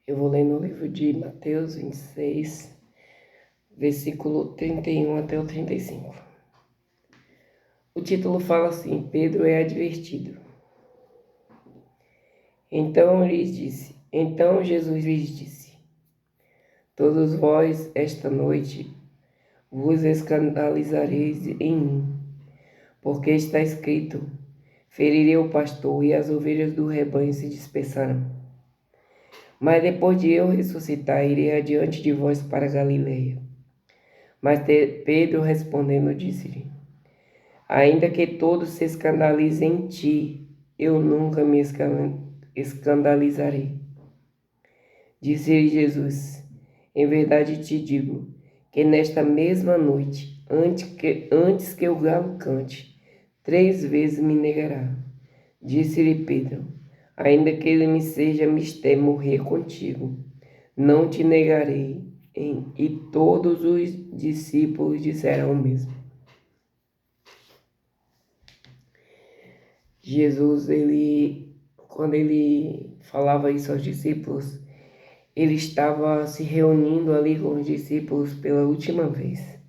Eu vou ler no livro de Mateus 26, versículo 31 até o 35. O título fala assim: Pedro é advertido. Então Jesus lhes disse: Todos vós esta noite vos escandalizareis em mim, porque está escrito: ferirei o pastor e as ovelhas do rebanho se dispersarão. Mas depois de eu ressuscitar, irei adiante de vós para Galileia. Mas Pedro respondendo disse-lhe: ainda que todos se escandalizem em ti, eu nunca me escandalizarei. Disse-lhe Jesus: em verdade te digo, que nesta mesma noite, antes que o galo cante, 3 vezes me negará. Disse-lhe Pedro: ainda que ele me seja mister morrer contigo, não te negarei. E todos os discípulos disseram o mesmo. Jesus, quando ele falava isso aos discípulos, ele estava se reunindo ali com os discípulos pela última vez.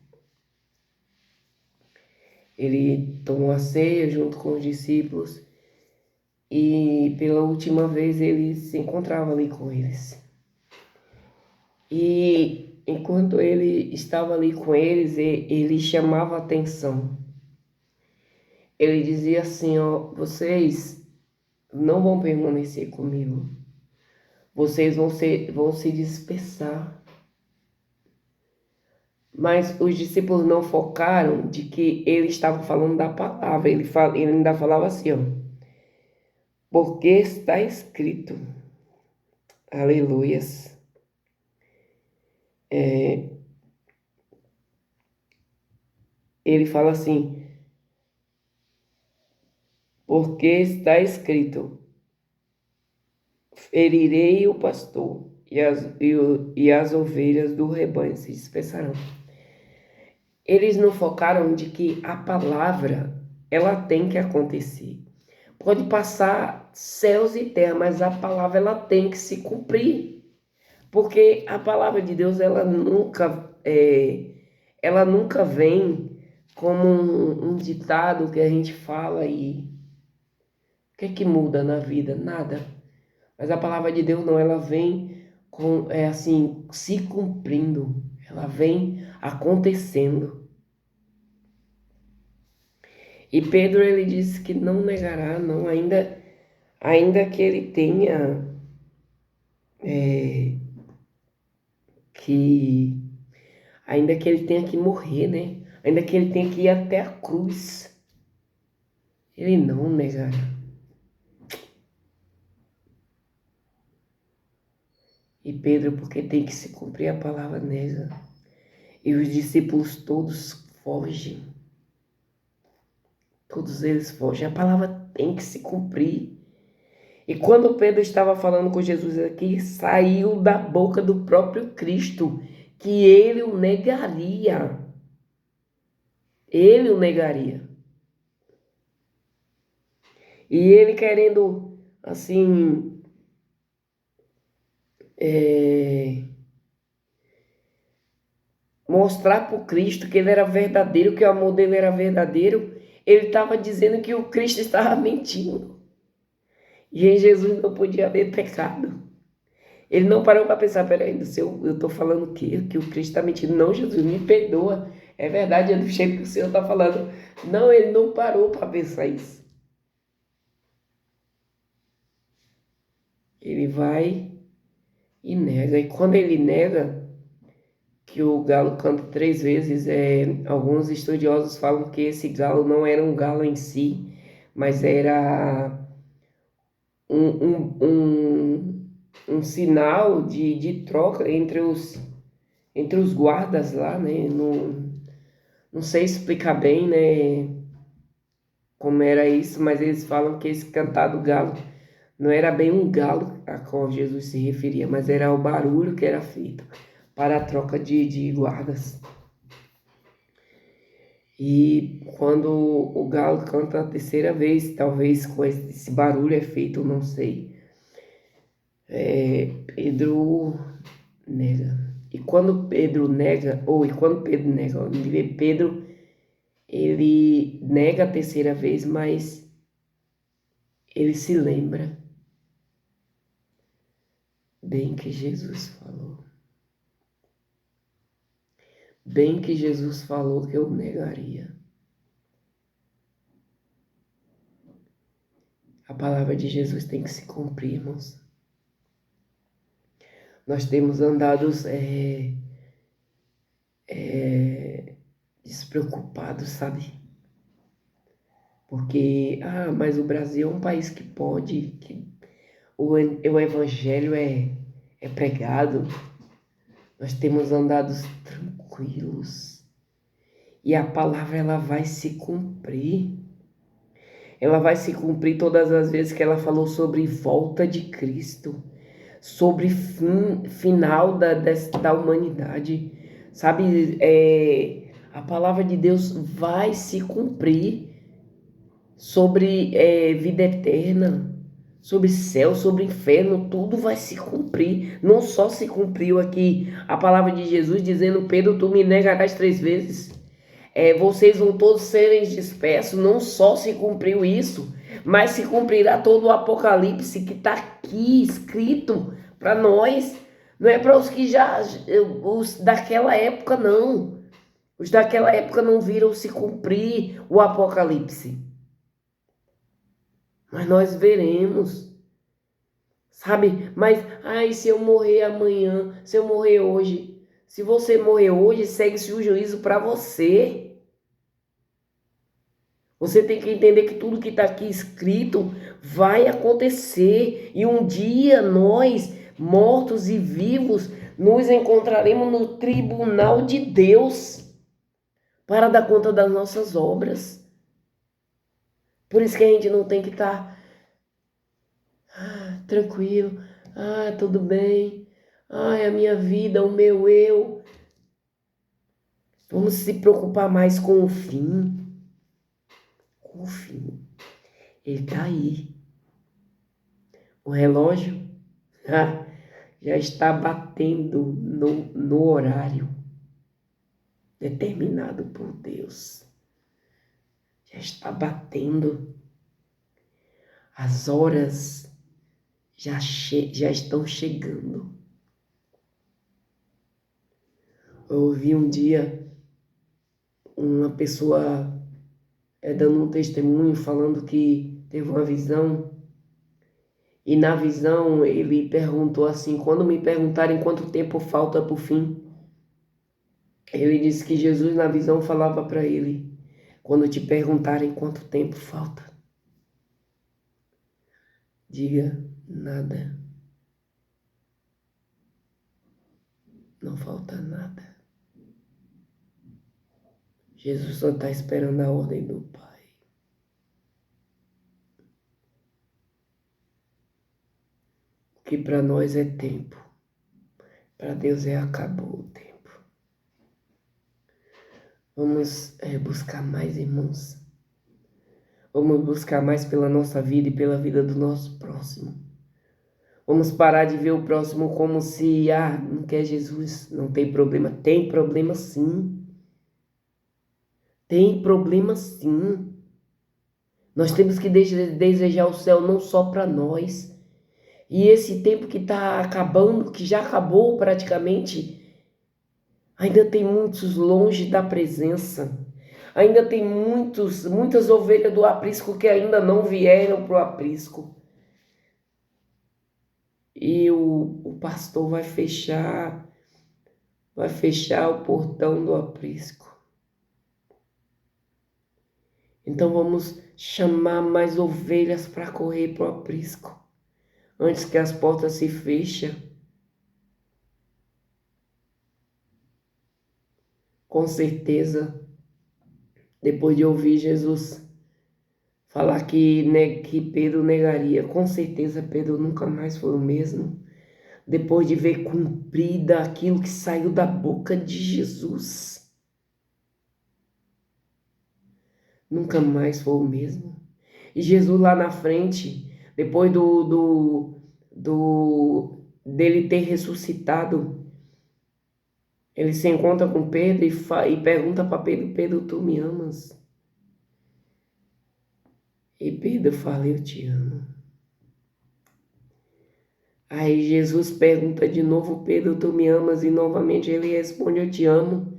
Ele tomou a ceia junto com os discípulos e pela última vez ele se encontrava ali com eles. E enquanto ele estava ali com eles, ele chamava a atenção. Ele dizia assim: ó, vocês não vão permanecer comigo. Vocês vão se dispersar. Mas os discípulos não focaram de que ele estava falando da palavra. Ele ainda falava assim, ó: porque está escrito. Aleluias. Ele fala assim: porque está escrito: ferirei o pastor e as ovelhas do rebanho se dispersarão. Eles não focaram de que a palavra, ela tem que acontecer. Pode passar céus e terra, mas a palavra, ela tem que se cumprir. Porque a palavra de Deus, ela nunca vem como um ditado que a gente fala e o que é que muda na vida? Nada. Mas a palavra de Deus não, ela vem se cumprindo, ela vem acontecendo. E Pedro, ele disse que não negará, não, ainda que ele tenha ainda que ele tenha que morrer, né? Ainda que ele tenha que ir até a cruz, ele não negará. E Pedro, porque tem que se cumprir a palavra, nega. E os discípulos todos fogem. Todos eles fogem. A palavra tem que se cumprir. E quando Pedro estava falando com Jesus aqui, saiu da boca do próprio Cristo que ele o negaria. Ele o negaria. E ele querendo, assim, mostrar para o Cristo que ele era verdadeiro, que o amor dele era verdadeiro, ele estava dizendo que o Cristo estava mentindo. E em Jesus não podia haver pecado. Ele não parou para pensar: peraí, eu estou falando o quê? Que o Cristo está mentindo. Não, Jesus, me perdoa. É verdade, é do jeito que o Senhor está falando. Não, ele não parou para pensar isso. Ele vai e nega. E quando ele nega que o galo canta 3 vezes, alguns estudiosos falam que esse galo não era um galo em si, mas era um sinal de troca entre os guardas lá, né? Não sei explicar bem, né, como era isso, mas eles falam que esse cantar do galo não era bem um galo a qual Jesus se referia, mas era o barulho que era feito para a troca de guardas. E quando o galo canta a 3ª vez, talvez com esse barulho é feito, não sei. Pedro nega. E quando Pedro nega, Pedro, ele nega a terceira vez, mas ele se lembra bem que Jesus falou. Bem que Jesus falou que eu negaria. A palavra de Jesus tem que se cumprir, irmãos. Nós temos andado despreocupados, sabe? Porque, mas o Brasil é um país que pode, que o evangelho é pregado. Nós temos andado tranquilos. E a palavra, ela vai se cumprir. Ela vai se cumprir todas as vezes que ela falou sobre volta de Cristo, sobre final da humanidade. Sabe, a palavra de Deus vai se cumprir sobre vida eterna, sobre céu, sobre inferno, tudo vai se cumprir. Não só se cumpriu aqui a palavra de Jesus dizendo: Pedro, tu me negarás 3 vezes. Vocês vão todos serem dispersos. Não só se cumpriu isso, mas se cumprirá todo o Apocalipse que está aqui escrito para nós. Não é para os que os daquela época, não. Os daquela época não viram se cumprir o Apocalipse. Mas nós veremos, sabe? Mas, se eu morrer amanhã, se eu morrer hoje, se você morrer hoje, segue-se o juízo para você. Você tem que entender que tudo que está aqui escrito vai acontecer. E um dia nós, mortos e vivos, nos encontraremos no tribunal de Deus para dar conta das nossas obras. Por isso que a gente não tem que estar tranquilo. Tudo bem. A minha vida, o meu eu. Vamos se preocupar mais com o fim. Com o fim. Ele está aí. O relógio já está batendo no horário determinado por Deus. Já está batendo. As horas já estão chegando. Eu ouvi um dia uma pessoa dando um testemunho, falando que teve uma visão. E na visão ele perguntou assim: quando me perguntarem quanto tempo falta para o fim, ele disse que Jesus na visão falava para ele: quando te perguntarem quanto tempo falta, diga nada. Não falta nada. Jesus só está esperando a ordem do Pai. O que para nós é tempo, para Deus acabou o tempo. Vamos buscar mais, irmãos. Vamos buscar mais pela nossa vida e pela vida do nosso próximo. Vamos parar de ver o próximo como se, não quer Jesus, não tem problema. Tem problema sim. Tem problema sim. Nós temos que desejar o céu não só para nós. E esse tempo que está acabando, que já acabou praticamente, ainda tem muitos longe da presença. Ainda tem muitas ovelhas do aprisco que ainda não vieram para o aprisco. E o pastor vai fechar o portão do aprisco. Então vamos chamar mais ovelhas para correr para o aprisco, antes que as portas se fechem. Com certeza, depois de ouvir Jesus falar que Pedro negaria, com certeza Pedro nunca mais foi o mesmo. Depois de ver cumprida aquilo que saiu da boca de Jesus, nunca mais foi o mesmo. E Jesus lá na frente, depois dele ter ressuscitado, ele se encontra com Pedro e pergunta para Pedro: Pedro, tu me amas? E Pedro fala: eu te amo. Aí Jesus pergunta de novo: Pedro, tu me amas? E novamente ele responde: eu te amo.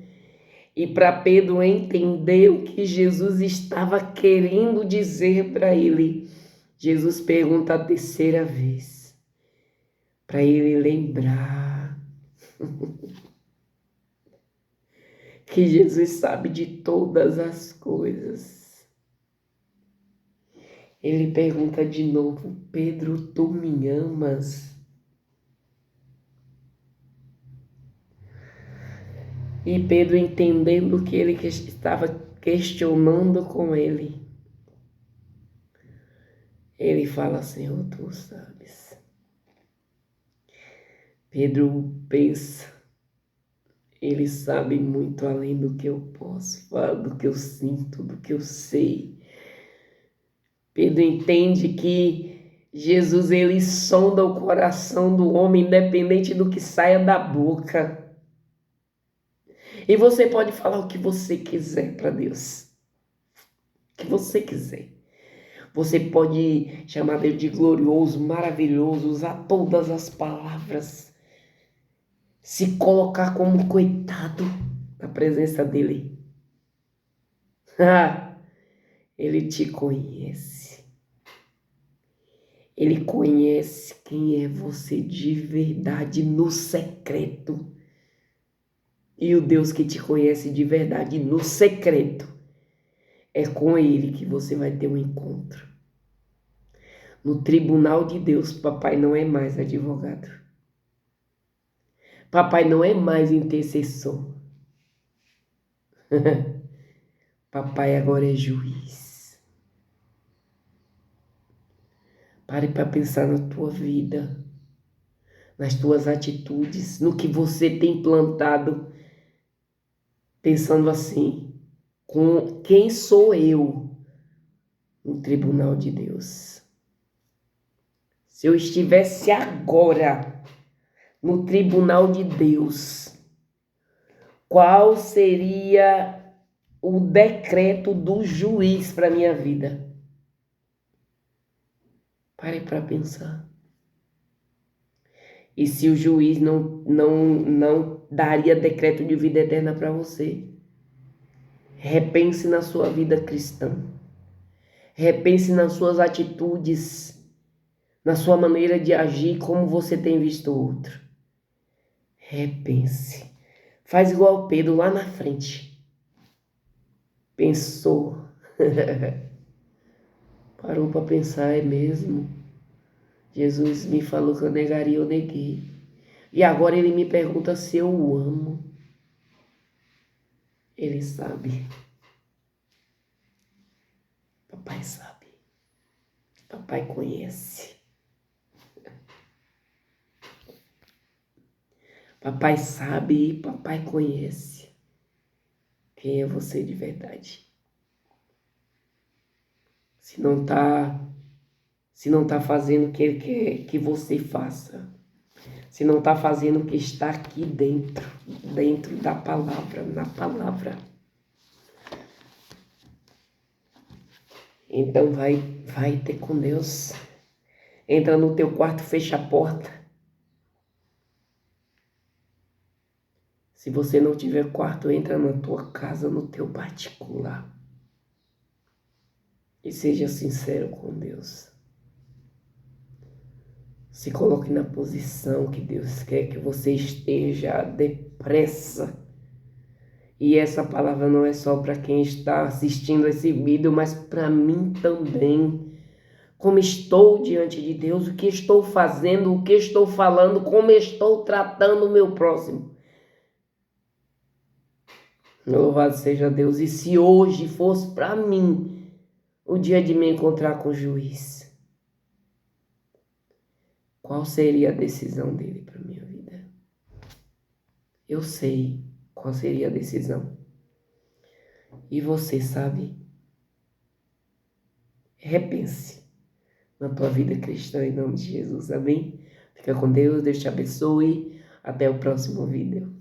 E para Pedro entender o que Jesus estava querendo dizer para ele, Jesus pergunta a terceira vez, para ele lembrar que Jesus sabe de todas as coisas. Ele pergunta de novo: Pedro, tu me amas? E Pedro, entendendo que ele estava questionando com ele fala: Senhor, tu sabes. Pedro pensa: ele sabe muito além do que eu posso falar, do que eu sinto, do que eu sei. Pedro entende que Jesus, ele sonda o coração do homem, independente do que saia da boca. E você pode falar o que você quiser para Deus. O que você quiser. Você pode chamar Deus de glorioso, maravilhoso, usar todas as palavras. Se colocar como coitado na presença dele. Ele te conhece. Ele conhece quem é você de verdade no secreto. E o Deus que te conhece de verdade no secreto, é com Ele que você vai ter um encontro. No tribunal de Deus, papai não é mais advogado. Papai não é mais intercessor. Papai agora é juiz. Pare para pensar na tua vida, nas tuas atitudes, no que você tem plantado, pensando assim: com quem sou eu no tribunal de Deus? Se eu estivesse agora no tribunal de Deus, qual seria o decreto do juiz para a minha vida? Pare para pensar. E se o juiz não daria decreto de vida eterna para você? Repense na sua vida cristã. Repense nas suas atitudes, na sua maneira de agir, como você tem visto o outro. Repense. Faz igual Pedro lá na frente. Pensou. Parou para pensar, é mesmo. Jesus me falou que eu negaria, eu neguei. E agora ele me pergunta se eu o amo. Ele sabe. Papai sabe. Papai conhece. Papai sabe e papai conhece quem é você de verdade. Se não tá fazendo o que ele quer que você faça, se não tá fazendo o que está aqui dentro da palavra, na palavra, então vai ter com Deus. Entra no teu quarto, fecha a porta. Se você não tiver quarto, entra na tua casa, no teu particular. E seja sincero com Deus. Se coloque na posição que Deus quer que você esteja depressa. E essa palavra não é só para quem está assistindo esse vídeo, mas para mim também. Como estou diante de Deus, o que estou fazendo, o que estou falando, como estou tratando o meu próximo. Louvado seja Deus. E se hoje fosse para mim o dia de me encontrar com o juiz, qual seria a decisão dele para minha vida? Eu sei qual seria a decisão. E você sabe? Repense na tua vida cristã em nome de Jesus, amém? Fica com Deus, Deus te abençoe. Até o próximo vídeo.